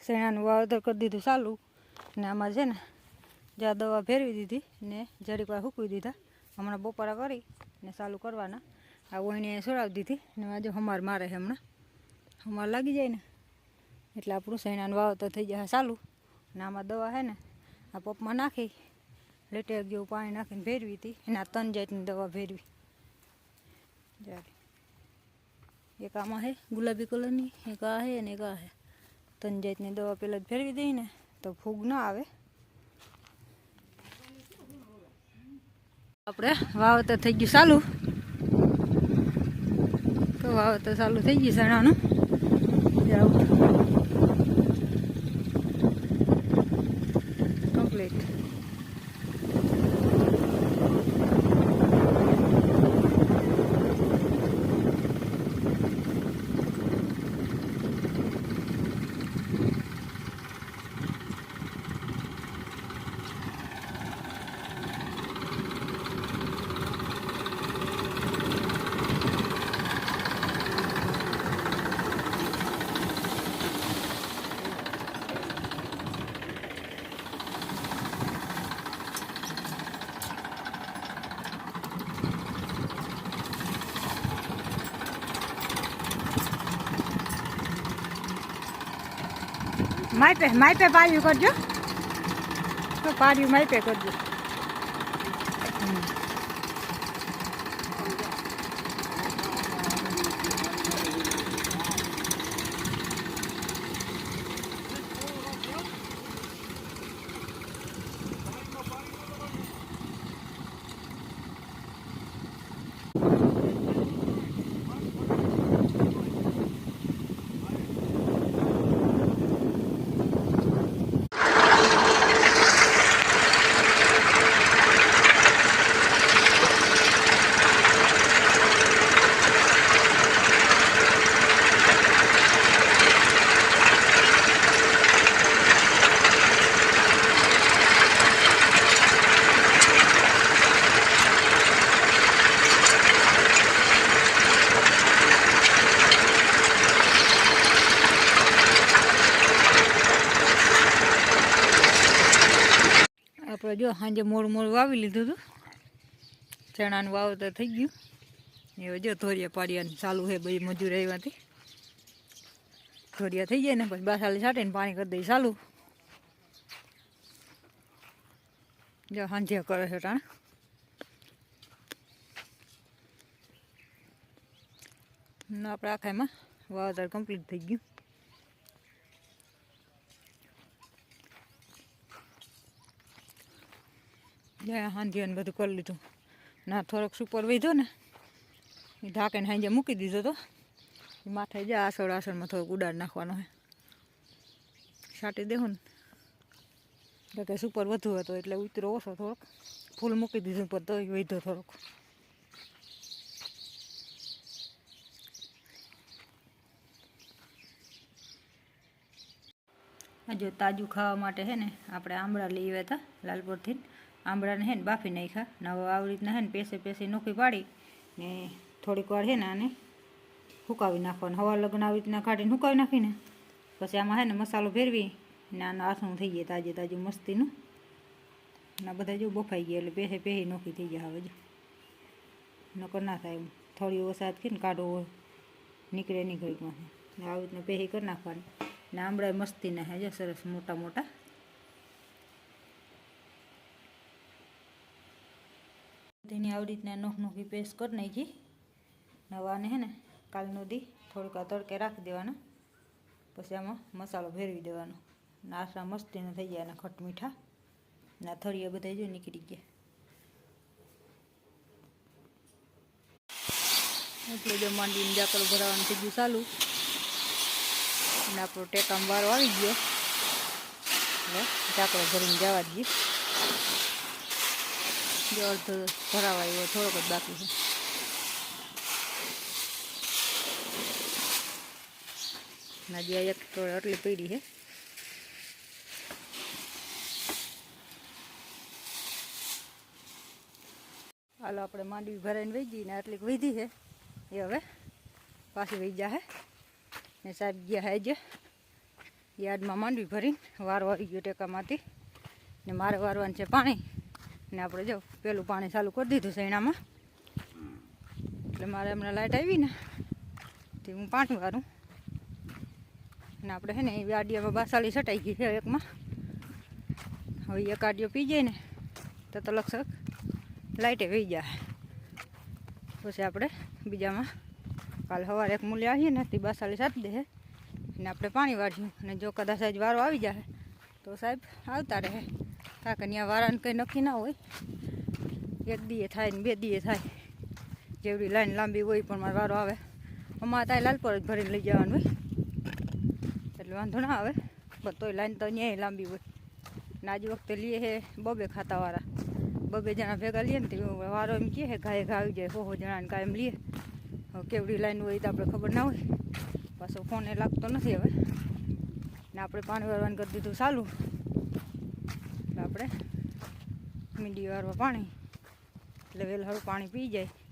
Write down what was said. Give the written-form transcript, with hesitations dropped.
શેણાનું વાવેતર કરી દીધું ચાલુ ને આમાં છે ને જ્યાં દવા ફેરવી દીધી ને જરીક વાર સૂકવી દીધા. હમણાં બપોરા કરી ને ચાલુ કરવાના. આ ઓયણી છોડાવી દીધી ને આજે હમાર મારે છે. હમણાં હમાર લાગી જાય ને એટલે આપણું શેણાનું વાવેતર થઈ જાય ચાલુ. ને આમાં દવા છે ને આ પપમાં નાખી લીટર જેવું પાણી નાખીને ફેરવી હતી. એના 3 જાતની દવા ફેરવી. જ્યારે એક આમાં છે ગુલાબી કલરની, એક આ છે અને એક આ છે. 3 જાતની દવા પહેલાં જ ફેરવી દઈએ ને તો ફૂગ ના આવે. આપણે વાવેતર થઈ ગયું ચાલુ. તો વાવેતર ચાલુ થઈ ગયું ચણાનું. કમ્પ્લીટ. માઇપે પાડ્યું કરજો. તો પાડ્યું માઇપે કરજો. આપણે જો સાંજે મોડું વાવી લીધું હતું. ચણાનું વાવેતર થઈ ગયું. હવે જો ધોરિયા પાડિયાનું ચાલુ છે. બધી મજૂર આવ્યાથી ધોરિયા થઈ જાય ને પછી બાસાલી છાંટીને પાણી કરી દઈએ ચાલુ. જો સાંજે કરે છે ટાણ. આપણે આખામાં વાવેતર કમ્પ્લીટ થઈ ગયું. હાંધીને બધું કરી લીધું. ના થોડોક સુપર વધ્યો ને એ ઢાંકીને સાંજે મૂકી દીધો તો એ માથે જાય આસળમાં થોડોક ઉડાડ નાખવાનો હોય. છાંટી દેવું ને કે સુપર વધુ હતો એટલે ઉતરો ઓછો થોડોક ફૂલ મૂકી દીધું પર તો વધ્યો થોડોક. જો તાજું ખાવા માટે છે ને આપણે આંબળા લઈ આવ્યા હતા લાલપુરથી. આંબળાને હે ને બાફી નાખ્યા. ને હવે આવી રીતના હે ને પેસી નોખી પાડી ને થોડીક વાર છે ને આને સુકાવી નાખવાનું. હવા લગ્ન આવી રીતના કાઢીને સુકાવી નાખીને પછી આમાં હે ને મસાલો ફેરવી ને આનું આથું થઈ જાય તાજું મસ્તીનું. ના બધા જો બફાઈ ગયા એટલે પેસી નોખી થઈ જાય. હવે જો નકર ના થાય એમ. થોડી વરસાદ કરીને કાઢવો નીકળે નહીં ઘડીકમાં. આવી રીતના પેસી કરી નાખવાની. ને આંબળા મસ્તીના હે જો સરસ મોટા મોટા. તેની આવી રીતના નોખી પેસ્ટ કરી નાખી. નવાને હે ને કાલનો દી થોડીક તડકે રાખી દેવાના. પછી આમાં મસાલો ફેરવી દેવાનો. નાસા મસ્તીના થઈ જાય એના ખટ મીઠા. ના થળિયા બધા જો નીકળી ગયા. એટલે જો માંડીને જાકરો ભરાવાનું થઈ ગયું ચાલુ. અને આપણો ટેકામાં વારો આવી ગયો એટલે જાકરો ભરીને જવા દઈએ. જો અડધો ભરાવા એવો થોડોક જ બાકી છે. હજી એક આટલી પડી છે. હાલો આપણે માંડવી ભરાઈને વહી જઈએ ને આટલી વધી છે એ હવે પાછી વહી જાય ને સાહેબ ગયા હે જે યાર્ડમાં માંડવી ભરીને વારો આવી ગયો ટેકામાંથી ને મારે વારવાનું છે પાણી ને આપણે જો પેલું પાણી ચાલુ કરી દીધું શેણામાં એટલે મારે હમણાં લાઇટ આવી ને તે હું પાણી વારું ને આપણે છે ને એ આડિયામાં બાસાલી છટાઈ ગઈ છે એકમાં હવે એક આડિયો પી જાય ને તો લક્ષક લાઇટે વહી જાય પછી આપણે બીજામાં કાલે સવારે એક મૂલ્ય આવીએ ને તે બાસાલી સાટી દે ને આપણે પાણી વાળીશું અને જો કદાચ આજ વારો આવી જાય તો સાહેબ આવતા રહે કારણ કે ત્યાં વારાને કંઈ નક્કી ના હોય એક દીએ થાય ને 2 દીએ થાય જેવડી લાઈન લાંબી હોય પણ મારો વારો આવે અમારે ત્યાં લાલપર જ ભરીને લઈ જવાનું હોય એટલે વાંધો ના આવે પણ તોય લાઈન તો ત્યાં લાંબી હોય ને આજ વખતે લઈએ છે 2 ખાતાવાળા 2 જણા ભેગા લઈએ ને તો વારો એમ કહે ઘાએ ઘા આવી જાય 100 જણાને કાયમ લઈએ હવે કેવડી લાઈન હોય તો આપણે ખબર ના હોય પાછો ફોન એ લાગતો નથી હવે ને આપણે પાણી વારવાનું કરી દીધું ચાલુ એટલે આપણે મીંડી વારવા પાણી એટલે વહેલું પાણી પી જાય